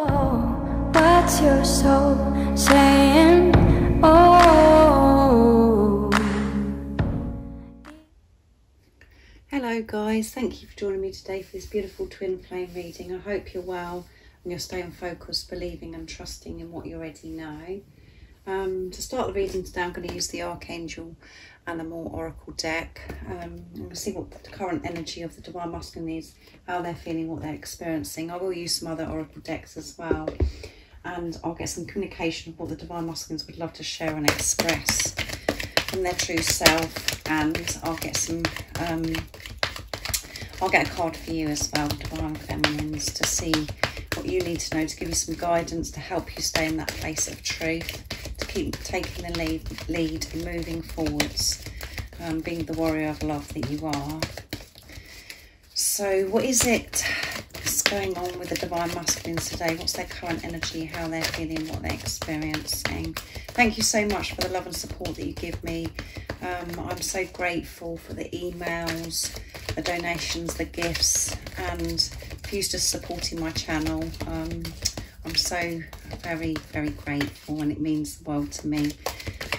What's your soul saying? Oh. Hello guys, thank you for joining me today for this beautiful twin flame reading. I hope you're well and you're staying focused, believing and trusting in what you already know. To start the reading today, I'm going to use the Archangel Animal Oracle deck. I'm going to see what the current energy of the Divine Masculine is, how they're feeling, what they're experiencing. I will use some other Oracle decks as well, and I'll get some communication of what the Divine Masculines would love to share and express from their true self, and I'll get some I'll get a card for you as well, Divine Feminines, to see what you need to know, to give you some guidance, to help you stay in that place of truth, to keep taking the lead and moving forwards, being the warrior of love that you are. So what is it that's going on with the Divine Masculines today? What's their current energy, how they're feeling, what they're experiencing? Thank you so much for the love and support that you give me. I'm so grateful for the emails, the donations, the gifts, and for you just supporting my channel. I'm so very, very grateful, and it means the world to me.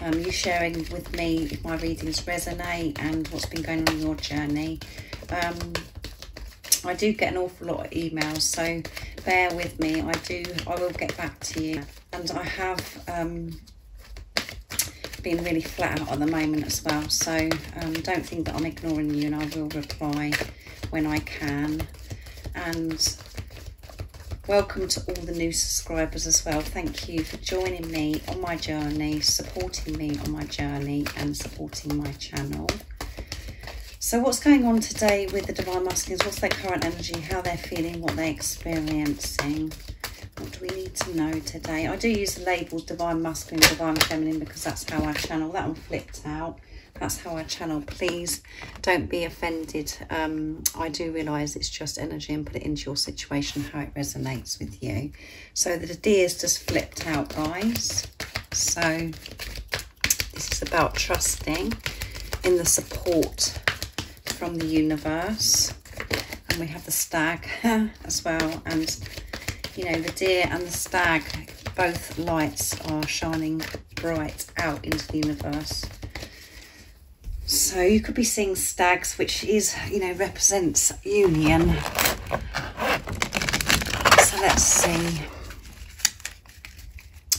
You sharing with me if my readings resonate and what's been going on in your journey. I do get an awful lot of emails, so bear with me. I will get back to you, and I have been really flat out at the moment as well, so don't think that I'm ignoring you, and I will reply when I can. And welcome to all the new subscribers as well. Thank you for joining me on my journey, supporting me on my journey and supporting my channel. So what's going on today with the Divine Masculines? What's their current energy, how they're feeling, what they're experiencing? What do we need to know today? I do use the labels Divine Masculine, Divine Feminine, because that's how I channel. That one flipped out. That's how I channel. Please don't be offended. I do realise it's just energy, and put it into your situation, how it resonates with you. So the deer's just flipped out, guys. So this is about trusting in the support from the universe. And we have the stag as well, and you know, the deer and the stag, both lights are shining bright out into the universe. So you could be seeing stags, which is, you know, represents union. So let's see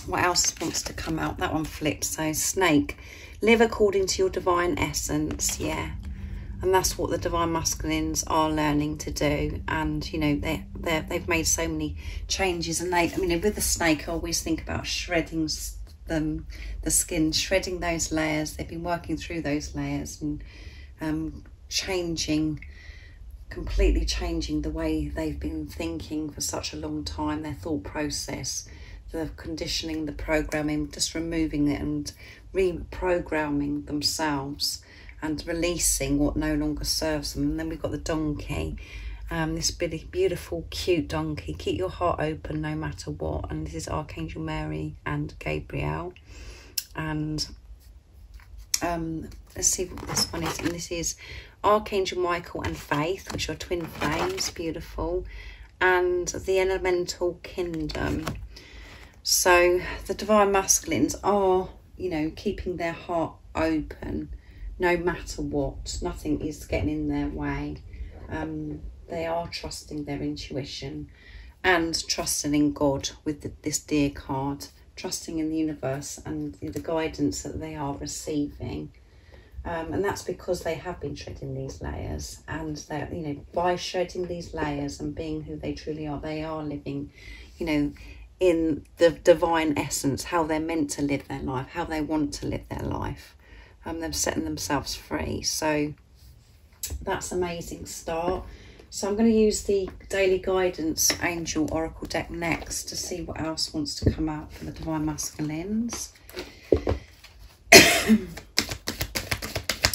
what else wants to come out. That one flipped. So snake, live according to your divine essence. Yeah. And that's what the Divine Masculines are learning to do. And, you know, they've made so many changes. And I mean, with the snake, I always think about shredding the skin, shredding those layers. They've been working through those layers and completely changing the way they've been thinking for such a long time, their thought process, the conditioning, the programming, just removing it and reprogramming themselves and releasing what no longer serves them. And then we've got the donkey, this really beautiful, cute donkey. Keep your heart open no matter what. And this is Archangel Mary and Gabriel. And let's see what this one is. And this is Archangel Michael and Faith, which are twin flames, beautiful. And the Elemental Kingdom. So the Divine Masculines are, you know, keeping their heart open no matter what. Nothing is getting in their way. They are trusting their intuition and trusting in God with this deer card, trusting in the universe and the guidance that they are receiving. And that's because they have been shredding these layers, and they're, you know, by shredding these layers and being who they truly are, they are living, you know, in the divine essence, how they're meant to live their life, how they want to live their life. They're setting themselves free. So that's an amazing start. So I'm going to use the Daily Guidance Angel Oracle deck next to see what else wants to come out for the Divine Masculines.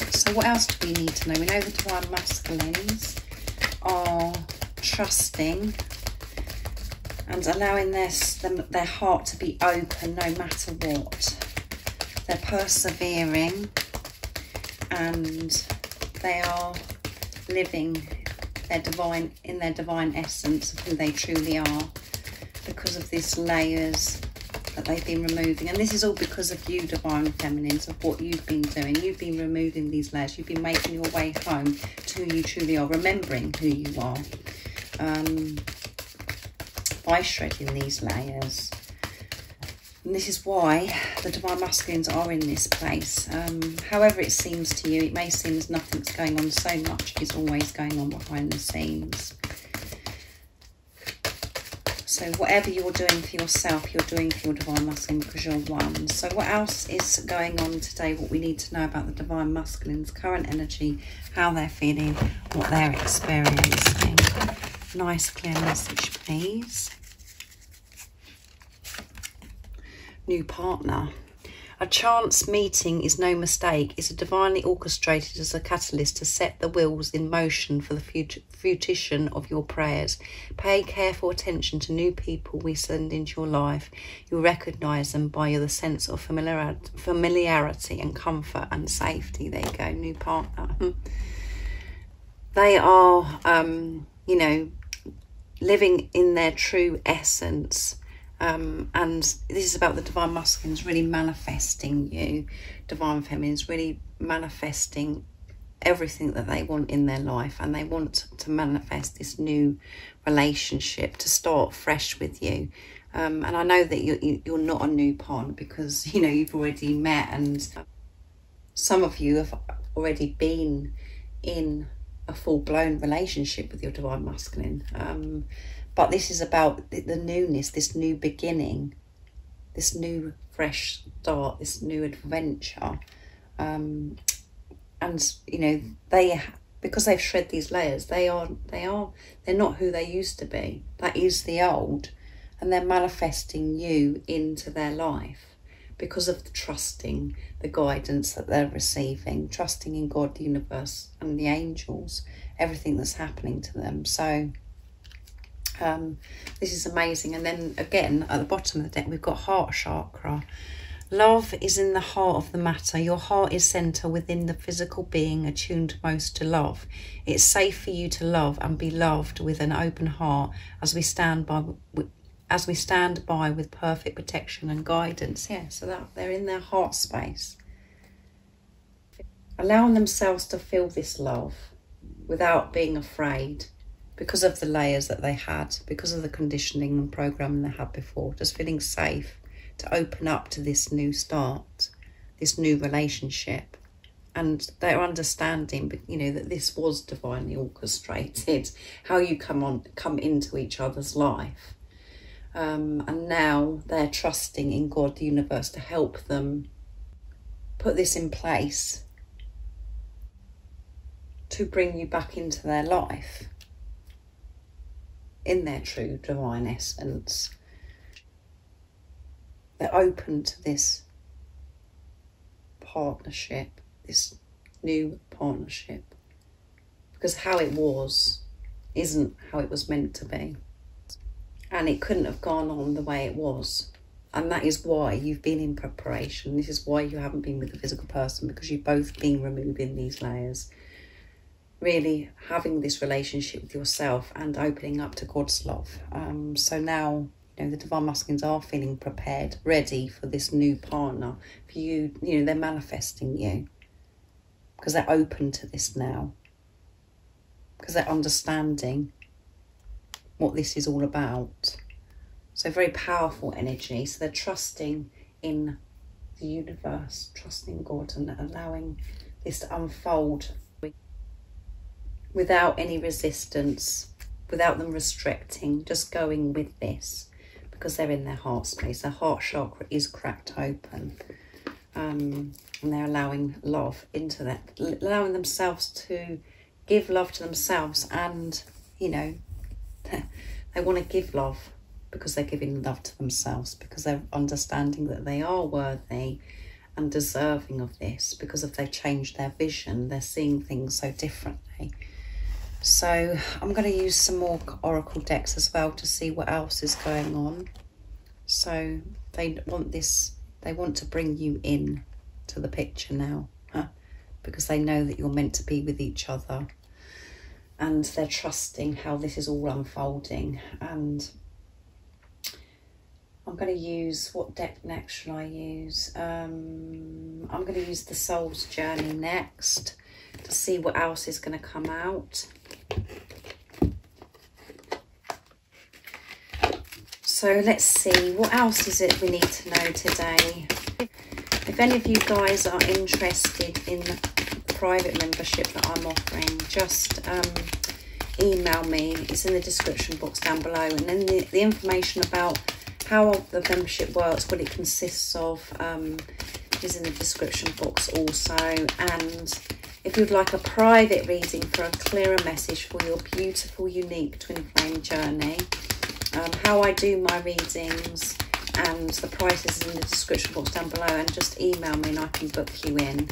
So what else do we need to know? We know the Divine Masculines are trusting and allowing their heart to be open no matter what. They're persevering, and they are living their divine essence of who they truly are. because of these layers that they've been removing. And this is all because of you, Divine Feminines, of what you've been doing. You've been removing these layers. You've been making your way home to who you truly are, remembering who you are, by shredding these layers. And this is why the Divine Masculines are in this place. However it seems to you, it may seem as nothing's going on. So much is always going on behind the scenes. So whatever you're doing for yourself, you're doing for your Divine Masculine, because you're one. So what else is going on today? What we need to know about the Divine Masculines, current energy, how they're feeling, what they're experiencing. Nice clear message, please. New partner. A chance meeting is no mistake. It's divinely orchestrated as a catalyst to set the wheels in motion for the fruition of your prayers. Pay careful attention to new people we send into your life. You'll recognise them by the sense of familiarity and comfort and safety. There you go, new partner. They are, you know, living in their true essence. And this is about the Divine Masculines really manifesting you, Divine Feminines really manifesting everything that they want in their life, and they want to manifest this new relationship, to start fresh with you. And I know that you're not a new partner, because, you know, you've already met, and some of you have already been in a full-blown relationship with your Divine Masculine. But this is about the newness, this new beginning, this new fresh start, this new adventure. And, you know, because they've shred these layers, they're not who they used to be. That is the old. And they're manifesting you into their life because of the trusting, the guidance that they're receiving, trusting in God, the universe, and the angels, everything that's happening to them. So this is amazing. And then again, at the bottom of the deck, we've got heart chakra. Love is in the heart of the matter. Your heart is centre within the physical being attuned most to love. It's safe for you to love and be loved with an open heart as we stand by with perfect protection and guidance. Yeah, so that they're in their heart space, allowing themselves to feel this love without being afraid, because of the layers that they had, because of the conditioning and programming they had before, just feeling safe to open up to this new start, this new relationship. And they're understanding, you know, that this was divinely orchestrated, how you come into each other's life. And now they're trusting in God, the universe, to help them put this in place to bring you back into their life in their true divine essence. They're open to this partnership, this new partnership, because how it was isn't how it was meant to be, and it couldn't have gone on the way it was. And that is why you've been in preparation. This is why you haven't been with the physical person, because you've both been removing these layers, really having this relationship with yourself and opening up to God's love. So now, you know, the Divine Masculines are feeling prepared, ready for this new partner. For you, you know, they're manifesting you because they're open to this now, because they're understanding what this is all about. So very powerful energy. So they're trusting in the universe, trusting God, and allowing this to unfold without any resistance, without them restricting, just going with this, because they're in their heart space. Their heart chakra is cracked open, and they're allowing love into that, allowing themselves to give love to themselves. And, you know, they want to give love because they're giving love to themselves, because they're understanding that they are worthy and deserving of this, because if they've changed their vision, they're seeing things so differently. So I'm going to use some more oracle decks as well to see what else is going on. So they want to bring you in to the picture now, because they know that you're meant to be with each other, and they're trusting how this is all unfolding. And I'm going to use, what deck next shall I use? I'm going to use the Soul's Journey next to see what else is going to come out. So let's see, what else is it we need to know today? If any of you guys are interested in the private membership that I'm offering, just email me. It's in the description box down below. And then the information about how the membership works, what it consists of, is in the description box also. And if you'd like a private reading for a clearer message for your beautiful, unique twin flame journey, how I do my readings and the prices in the description box down below, and just email me and I can book you in.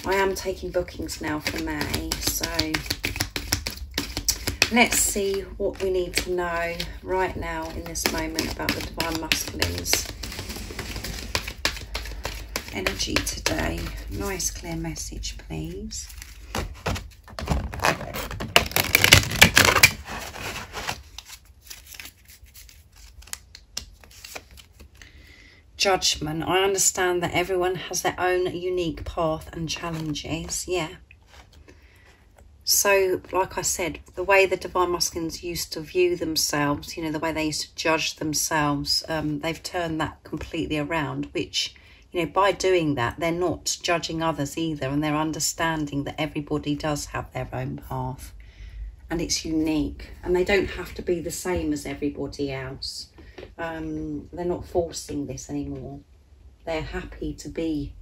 I am taking bookings now for May, so let's see what we need to know right now in this moment about the Divine Masculines energy today. Nice clear message, please. Judgment. I understand that everyone has their own unique path and challenges. Yeah. So, like I said, the way the Divine Masculines used to view themselves, you know, the way they used to judge themselves, they've turned that completely around, which, you know, by doing that, they're not judging others either, and they're understanding that everybody does have their own path, and it's unique, and they don't have to be the same as everybody else. They're not forcing this anymore. They're happy to be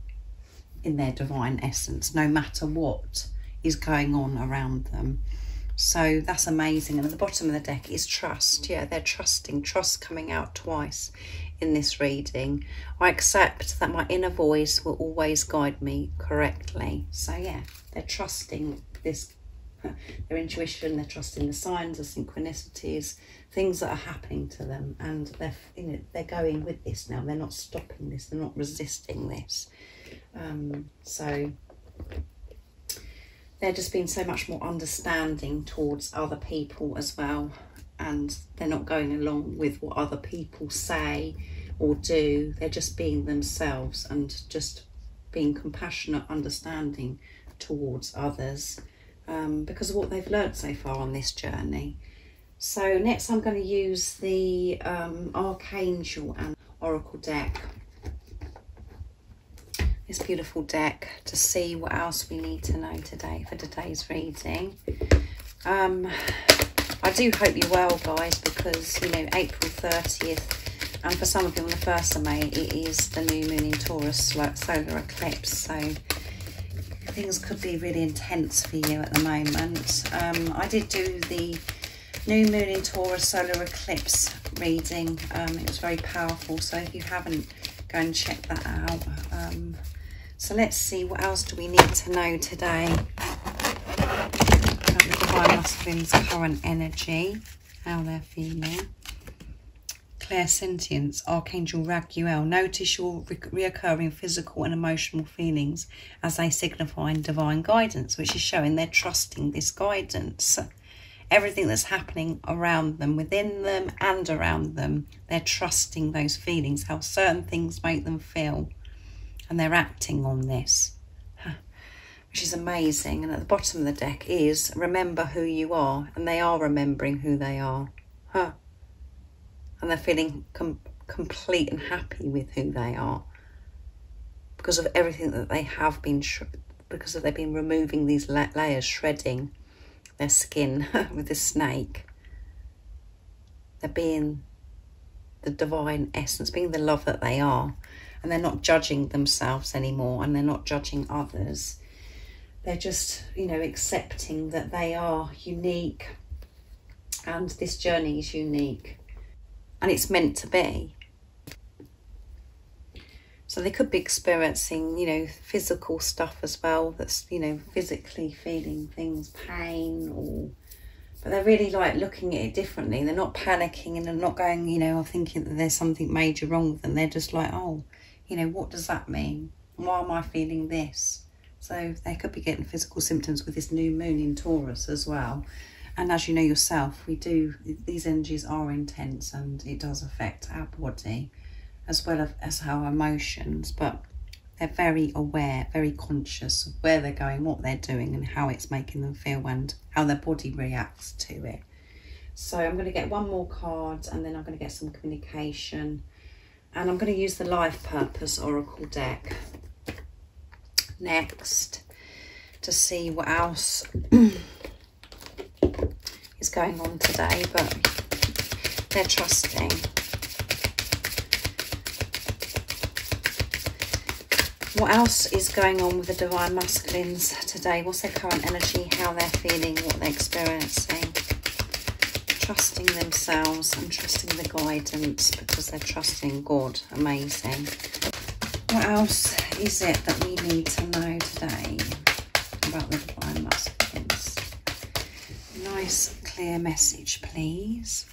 in their divine essence, no matter what is going on around them. So that's amazing. And at the bottom of the deck is trust. Yeah, they're trusting. Trust coming out twice in this reading. I accept that my inner voice will always guide me correctly. So yeah, they're trusting this, their intuition. They're trusting the signs, the synchronicities, things that are happening to them, and they're, you know, they're going with this now. They're not stopping this. They're not resisting this. So they're just being so much more understanding towards other people as well, and they're not going along with what other people say or do. They're just being themselves and just being compassionate, understanding towards others, because of what they've learned so far on this journey. So next I'm going to use the Archangel and Oracle deck, this beautiful deck, to see what else we need to know today for today's reading. I do hope you're well, guys, because, you know, April 30th, and for some of you on the 1st of May, it is the new moon in Taurus solar eclipse, so things could be really intense for you at the moment. I did do the new moon in Taurus solar eclipse reading. It was very powerful, so if you haven't, go and check that out. So let's see, what else do we need to know today about the Divine Masculine's current energy, how they're feeling. Clairsentience, Archangel Raguel. Notice your reoccurring physical and emotional feelings as they signify divine guidance, which is showing they're trusting this guidance. Everything that's happening around them, within them and around them, they're trusting those feelings, how certain things make them feel, and they're acting on this, which is amazing. And at the bottom of the deck is remember who you are, and they are remembering who they are, and they're feeling complete and happy with who they are because of everything that they have been, because they've been removing these layers, shredding their skin with the snake. They're being the divine essence, being the love that they are, and they're not judging themselves anymore, and they're not judging others. They're just, you know, accepting that they are unique, and this journey is unique, and it's meant to be. So they could be experiencing, you know, physical stuff as well, that's, you know, physically feeling things, pain, or, but they're really like looking at it differently. They're not panicking, and they're not going, you know, or thinking that there's something major wrong with them. They're just like, oh, you know, what does that mean? Why am I feeling this? So they could be getting physical symptoms with this new moon in Taurus as well. And as you know yourself, these energies are intense, and it does affect our body as well as our emotions, but they're very aware, very conscious of where they're going, what they're doing, and how it's making them feel and how their body reacts to it. So I'm going to get one more card, and then I'm going to get some communication, and I'm going to use the Life Purpose Oracle deck next to see what else is going on today, but they're trusting. What else is going on with the Divine Masculines today? What's their current energy, how they're feeling, what they're experiencing? Trusting themselves and trusting the guidance because they're trusting God. Amazing. What else is it that we need to know today about the Divine Masculines? Nice, clear message, please.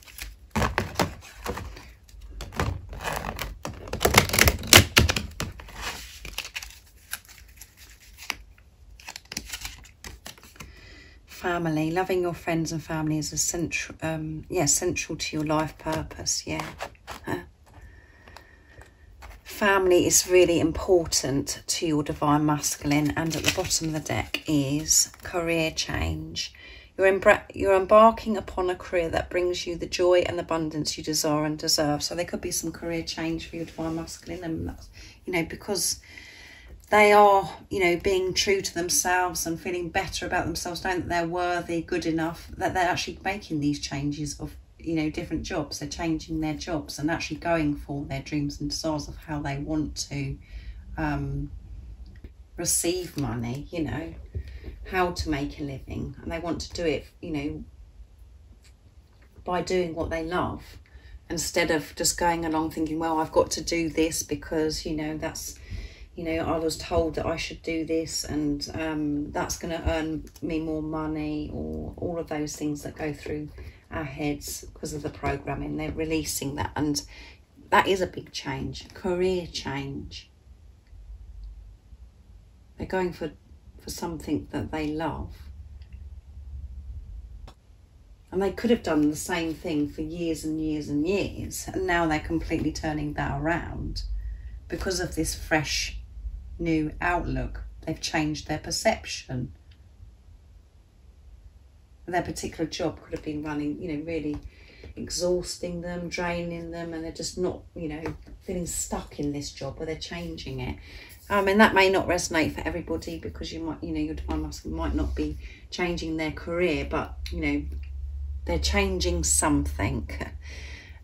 Family, loving your friends and family is central to your life purpose. Family is really important to your Divine Masculine, and at the bottom of the deck is career change. You're embarking upon a career that brings you the joy and abundance you desire and deserve. So there could be some career change for your Divine Masculine, and that's, because they are, being true to themselves and feeling better about themselves, knowing that they're worthy, good enough, that they're actually making these changes of, different jobs. They're changing their jobs and actually going for their dreams and desires of how they want to receive money, how to make a living. And they want to do it, by doing what they love, instead of just going along thinking, well, I've got to do this because, that's... I was told that I should do this, and that's going to earn me more money, or all of those things that go through our heads because of the programming. They're releasing that, and that is a big change, career change. They're going for something that they love. And they could have done the same thing for years and years and years, and now they're completely turning that around because of this fresh new outlook. They've changed their perception. Their particular job could have been running, really exhausting them, draining them, and they're just not, feeling stuck in this job, where they're changing it. And that may not resonate for everybody, because you might, your Divine Masculine might not be changing their career, but, they're changing something.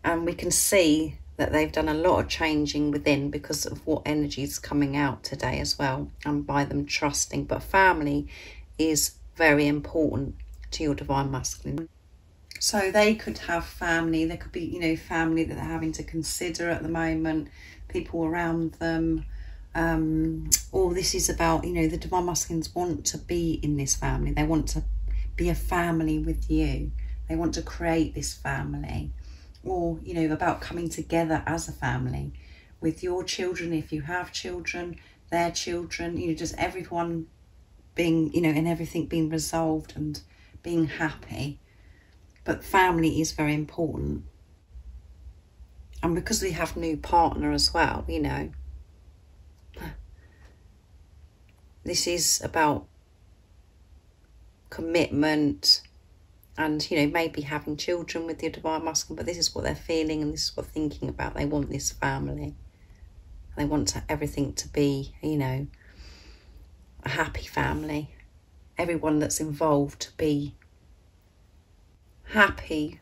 And we can see that they've done a lot of changing within because of what energy is coming out today as well, and by them trusting. But family is very important to your Divine Masculine. So they could have family. There could be, family that they're having to consider at the moment, people around them. Or this is about, the Divine Masculines want to be in this family. They want to be a family with you. They want to create this family. Or, about coming together as a family with your children, if you have children, their children, just everyone being, and everything being resolved and being happy. But family is very important. And because we have new partner as well, this is about commitment, and maybe having children with your Divine Masculine, but this is what they're feeling and this is what they're thinking about. They want this family. They want everything to be, a happy family. Everyone that's involved to be happy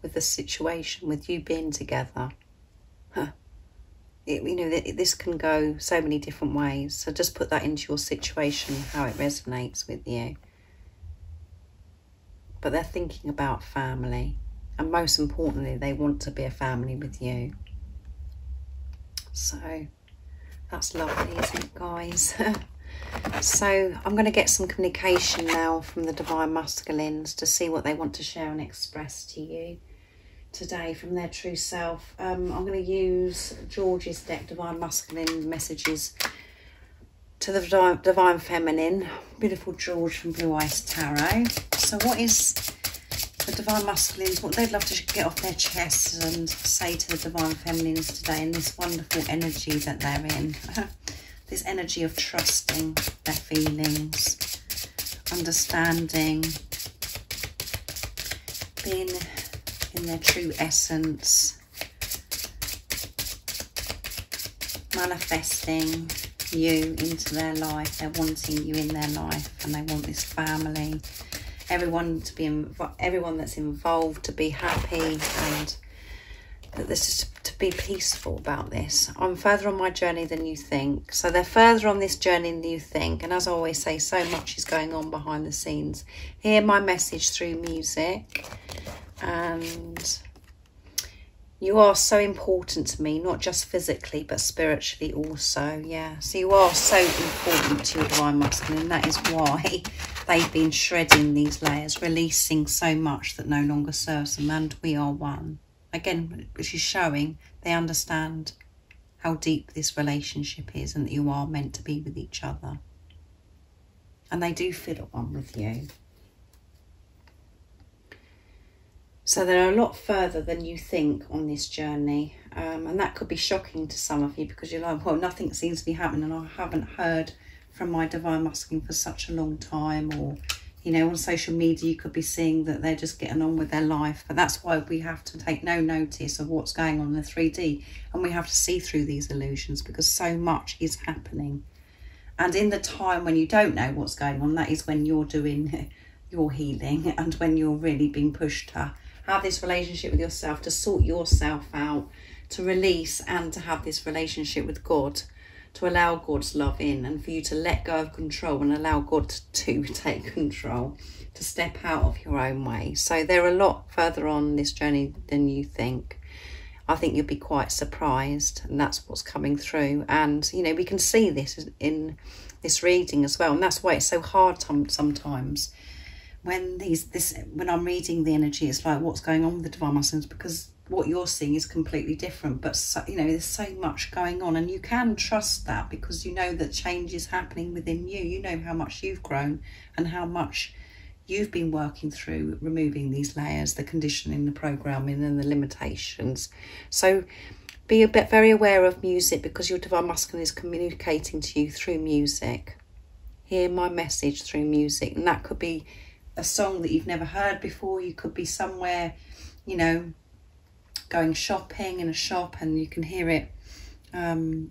with the situation, with you being together. This can go so many different ways. So just put that into your situation, how it resonates with you. But they're thinking about family, and most importantly, they want to be a family with you. So that's lovely, isn't it, guys? So I'm going to get some communication now from the Divine Masculines to see what they want to share and express to you today from their true self. I'm going to use George's deck, Divine Masculine Messages to the Divine Feminine. Beautiful George from Blue Eyes Tarot. So what is the Divine Masculines, what they'd love to get off their chests and say to the Divine Feminines today in this wonderful energy that they're in? This energy of trusting their feelings, understanding, being in their true essence, manifesting you into their life. They're wanting you in their life, and they want this family, everyone that's involved to be happy, and that this is to be peaceful about this. I'm further on my journey than you think. So they're further on this journey than you think, and as I always say, so much is going on behind the scenes. Hear my message through music, and you are so important to me, not just physically, but spiritually also. Yeah, so you are so important to your Divine Masculine, and that is why they've been shredding these layers, releasing so much that no longer serves them, and we are one. Again, which is showing they understand how deep this relationship is, and that you are meant to be with each other. And they do feel at one with you. So they're a lot further than you think on this journey. And that could be shocking to some of you, because you're like, well, nothing seems to be happening, and I haven't heard from my Divine Masculine for such a long time. Or, you know, on social media, you could be seeing that they're just getting on with their life. But that's why we have to take no notice of what's going on in the 3D. And we have to see through these illusions, because so much is happening. And in the time when you don't know what's going on, that is when you're doing your healing, and when you're really being pushed to have this relationship with yourself, to sort yourself out, to release, and to have this relationship with God, to allow God's love in, and for you to let go of control and allow God to take control, to step out of your own way. So they're a lot further on this journey than you think. I think you'll be quite surprised, and that's what's coming through. And, you know, we can see this in this reading as well, and that's why it's so hard sometimes. When I'm reading the energy, it's like, what's going on with the Divine Masculines? Because what you're seeing is completely different. But, so, you know, there's so much going on, and you can trust that, because you know that change is happening within you. You know how much you've grown and how much you've been working through removing these layers, the conditioning, the programming, and the limitations. So be very aware of music, because your Divine Masculine is communicating to you through music. Hear my message through music, and that could be a song that you've never heard before. You could be somewhere, you know, going shopping in a shop, and you can hear it, and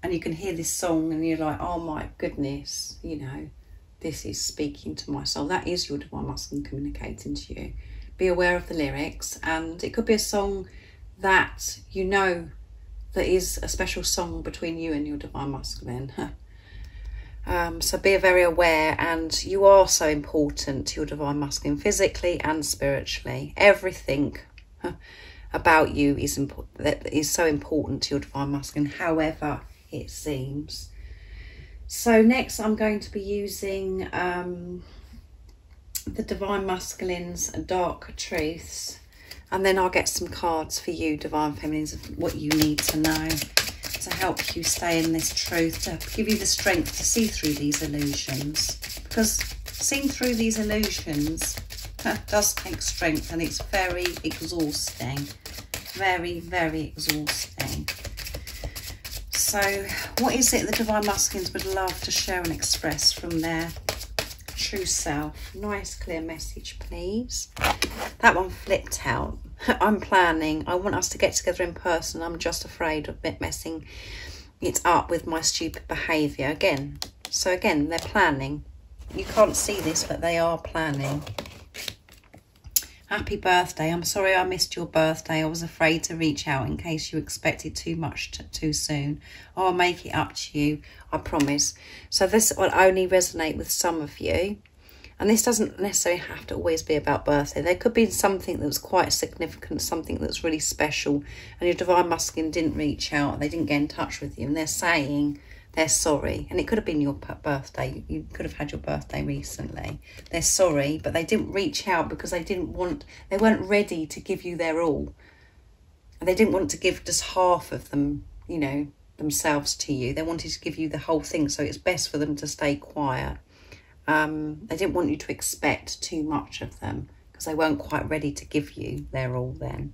you can hear this song, and you're like, oh my goodness, you know, this is speaking to my soul. That is your Divine Masculine communicating to you. Be aware of the lyrics, and it could be a song that you know that is a special song between you and your Divine Masculine. So be very aware, and you are so important to your Divine Masculine, physically and spiritually. Everything about you is so important to your Divine Masculine, however it seems. So next I'm going to be using the Divine Masculine's Dark Truths, and then I'll get some cards for you, Divine Feminines, of what you need to know to help you stay in this truth, to give you the strength to see through these illusions, because seeing through these illusions does take strength, and it's very exhausting, very, very exhausting. So what is it the Divine Masculines would love to share and express from their true self? Nice clear message, please. That one flipped out. I'm planning. I want us to get together in person. I'm just afraid of messing it up with my stupid behaviour again. So again, they're planning. You can't see this, but they are planning. Happy birthday. I'm sorry I missed your birthday. I was afraid to reach out in case you expected too much too soon. I'll make it up to you, I promise. So this will only resonate with some of you. And this doesn't necessarily have to always be about birthday. There could be something that was quite significant, something that's really special, and your Divine Masculine didn't reach out, they didn't get in touch with you, and they're saying they're sorry. And it could have been your birthday. You could have had your birthday recently. They're sorry, but they didn't reach out because they weren't ready to give you their all. And they didn't want to give just half of them, you know, themselves to you. They wanted to give you the whole thing, so it's best for them to stay quiet. They didn't want you to expect too much of them because they weren't quite ready to give you their all then.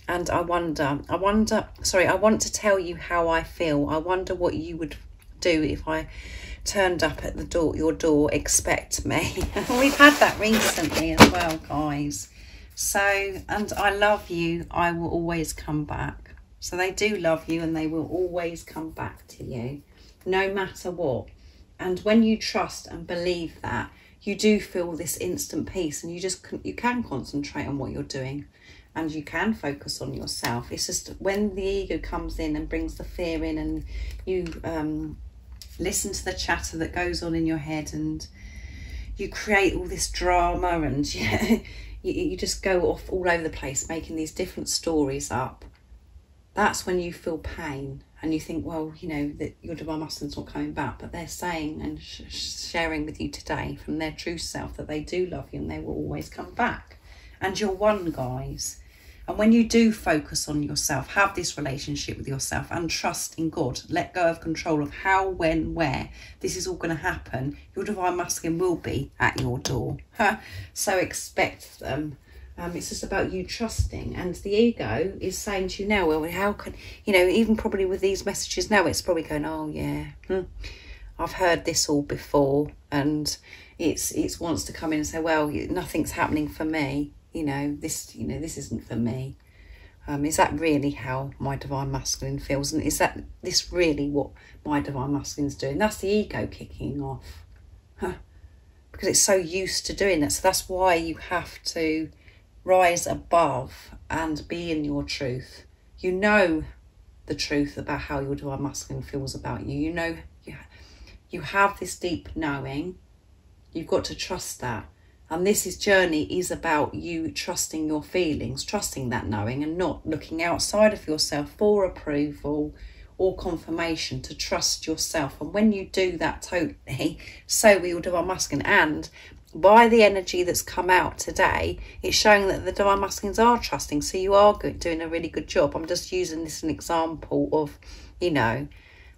And I want to tell you how I feel. I wonder what you would do if I turned up at the door, your door, expect me. We've had that recently as well, guys. So, and I love you, I will always come back. So they do love you and they will always come back to you, no matter what. And when you trust and believe that, you do feel this instant peace, and you can concentrate on what you're doing and you can focus on yourself. It's just when the ego comes in and brings the fear in, and you listen to the chatter that goes on in your head, and you create all this drama, and you just go off all over the place making these different stories up. That's when you feel pain and you think, well, you know, that your divine masculine's not coming back, but they're saying and sharing with you today from their true self that they do love you and they will always come back. And you're one, guys. And when you do focus on yourself, have this relationship with yourself and trust in God, let go of control of how, when, where this is all going to happen, your divine masculine will be at your door. So expect them. It's just about you trusting. And the ego is saying to you now, well, how can, you know, even probably with these messages now, it's probably going, oh yeah, I've heard this all before. And it wants to come in and say, well, nothing's happening for me. This isn't for me. Is that really how my divine masculine feels? And is that this really what my divine masculine's doing? That's the ego kicking off. Because it's so used to doing that. So that's why you have to rise above and be in your truth. You know the truth about how your divine masculine feels about you. You know, you have this deep knowing. You've got to trust that. And this journey is about you trusting your feelings, trusting that knowing, and not looking outside of yourself for approval or confirmation, to trust yourself. And when you do that totally, so will your divine masculine. And by the energy that's come out today, it's showing that the divine masculines are trusting. So you are doing a really good job. I'm just using this as an example of, you know,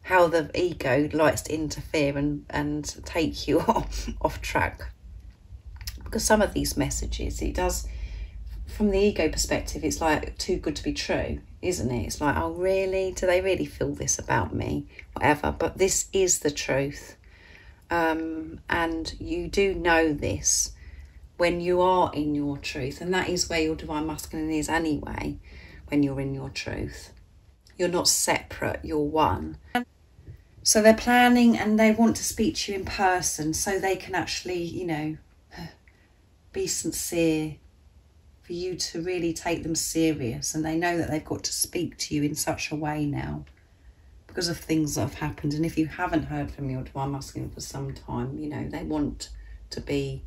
how the ego likes to interfere and take you off track. Because some of these messages, it does, from the ego perspective, it's like too good to be true, isn't it? It's like, oh really? Do they really feel this about me? Whatever. But this is the truth. And you do know this when you are in your truth. And that is where your divine masculine is anyway, when you're in your truth. You're not separate, you're one. So they're planning and they want to speak to you in person so they can actually, you know, be sincere, for you to really take them serious. And they know that they've got to speak to you in such a way now because of things that have happened. And if you haven't heard from your divine masculine for some time, you know, they want to be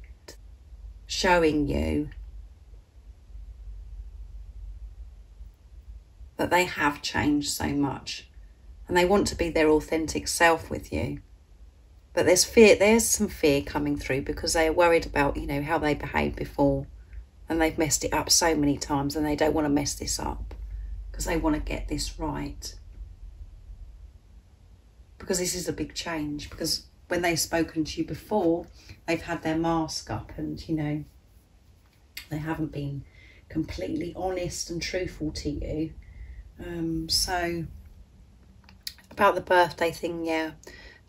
showing you that they have changed so much, and they want to be their authentic self with you. But there's fear, there's some fear coming through because they are worried about, you know, how they behaved before, and they've messed it up so many times, and they don't want to mess this up because they want to get this right. Because this is a big change, because when they've spoken to you before, they've had their mask up and, you know, they haven't been completely honest and truthful to you. So about the birthday thing, yeah,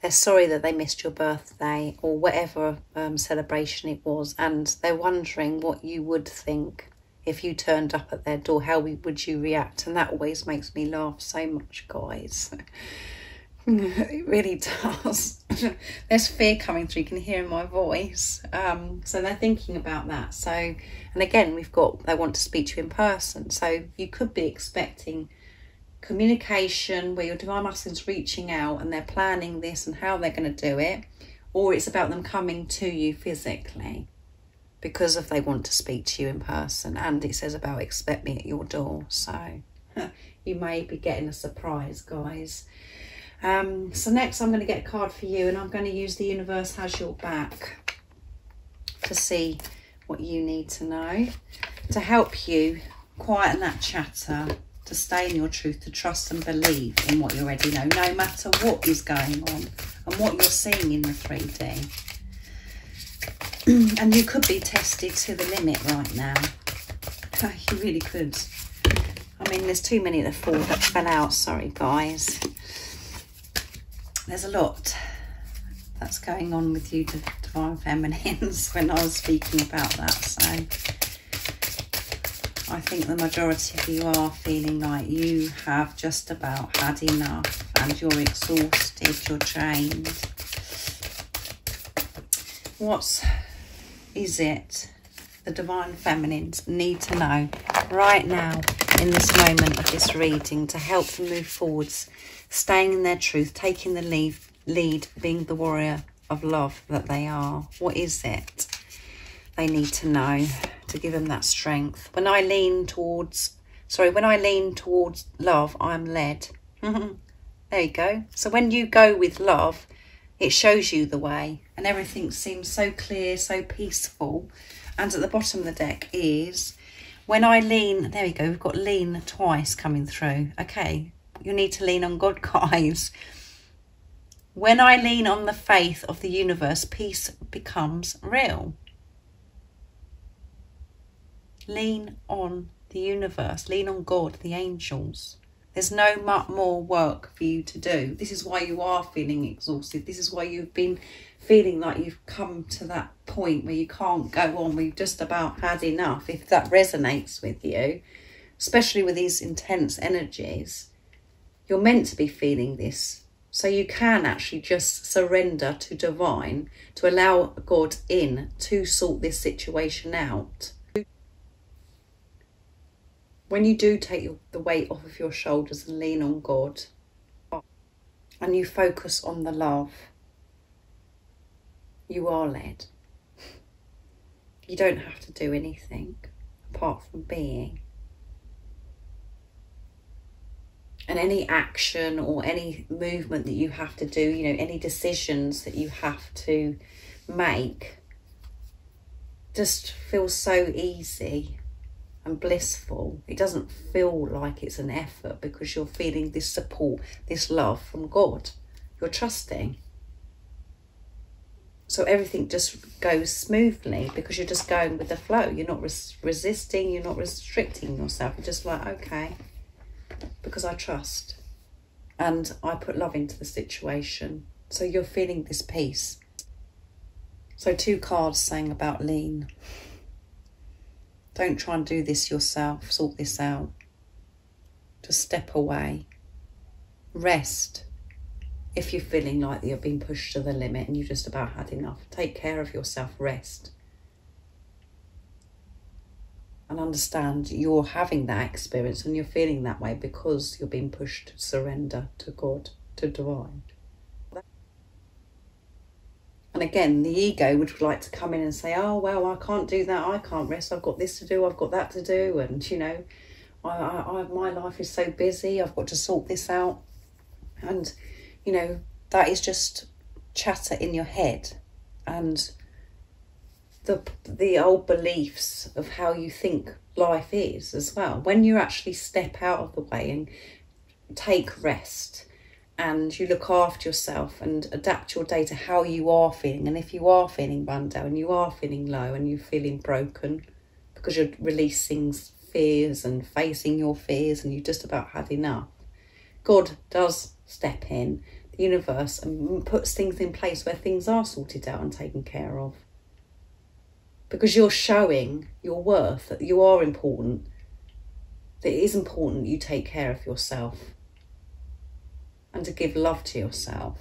they're sorry that they missed your birthday or whatever celebration it was, and they're wondering what you would think if you turned up at their door. How would you react? And that always makes me laugh so much, guys. It really does. There's fear coming through, you can hear in my voice. So they're thinking about that. So, and again, they want to speak to you in person. So you could be expecting communication where your divine masculine's reaching out and they're planning this and how they're going to do it, or it's about them coming to you physically because they want to speak to you in person. And it says about expect me at your door. So you may be getting a surprise, guys. So next I'm going to get a card for you, and I'm going to use the universe has your back to see what you need to know to help you quieten that chatter to stay in your truth, to trust and believe in what you already know, no matter what is going on and what you're seeing in the 3D. And you could be tested to the limit right now. You really could. I mean, there's too many that fell out. Sorry, guys. There's a lot that's going on with you, Divine Feminines, when I was speaking about that. So I think the majority of you are feeling like you have just about had enough and you're exhausted, you're drained. What is it the Divine Feminines need to know right now in this moment of this reading to help them move forwards, staying in their truth, taking the lead, being the warrior of love that they are? What is it they need to know to give them that strength? When I lean towards love, I'm led. There you go. So when you go with love, it shows you the way and everything seems so clear, so peaceful. And at the bottom of the deck is, when I lean, there we go, we've got lean twice coming through. Okay, you need to lean on God, guys. When I lean on the faith of the universe, peace becomes real. Lean on the universe, lean on God, the angels. There's no more work for you to do. This is why you are feeling exhausted. This is why you've been feeling like you've come to that point where you can't go on. We've just about had enough. If that resonates with you, especially with these intense energies, you're meant to be feeling this. So you can actually just surrender to divine, to allow God in to sort this situation out. When you do take the weight off of your shoulders and lean on God, and you focus on the love, you are led. You don't have to do anything apart from being. And any action or any movement that you have to do, you know, any decisions that you have to make, just feels so easy and blissful. It doesn't feel like it's an effort because you're feeling this support, this love from God. You're trusting. So everything just goes smoothly because you're just going with the flow. You're not resisting, you're not restricting yourself. You're just like, okay, because I trust and I put love into the situation. So you're feeling this peace. So 2 cards saying about lean. Don't try and do this yourself, sort this out. Just step away. Rest. If you're feeling like you're being pushed to the limit and you've just about had enough, take care of yourself, rest. And understand you're having that experience and you're feeling that way because you're being pushed to surrender to God, to divine. And again, the ego would like to come in and say, oh, well, I can't do that. I can't rest. I've got this to do. I've got that to do. And, you know, my life is so busy. I've got to sort this out. And, you know, that is just chatter in your head. And the old beliefs of how you think life is as well. When you actually step out of the way and take rest, and you look after yourself and adapt your day to how you are feeling. And if you are feeling run down and you are feeling low and you're feeling broken because you're releasing fears and facing your fears and you've just about had enough, God does step in, the universe, and puts things in place where things are sorted out and taken care of. Because you're showing your worth, that you are important, that it is important you take care of yourself. And to give love to yourself.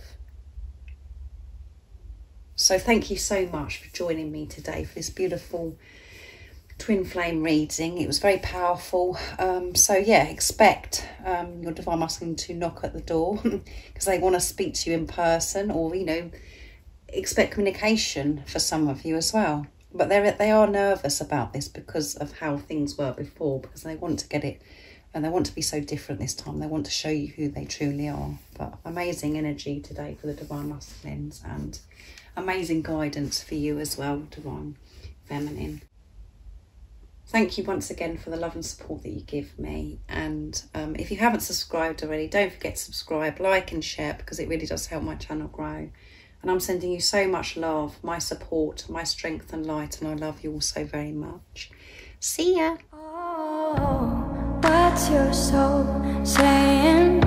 So thank you so much for joining me today for this beautiful twin flame reading. It was very powerful. So yeah, expect your divine masculine to knock at the door because they want to speak to you in person, or, you know, expect communication for some of you as well. But they are nervous about this because of how things were before, because they want to get it. And they want to be so different this time. They want to show you who they truly are. But amazing energy today for the Divine Masculines, and amazing guidance for you as well, Divine Feminine. thank you once again for the love and support that you give me. And if you haven't subscribed already, don't forget to subscribe, like and share, because it really does help my channel grow. And I'm sending you so much love, my support, my strength and light, and I love you all so very much. See ya. Oh, what's your soul saying?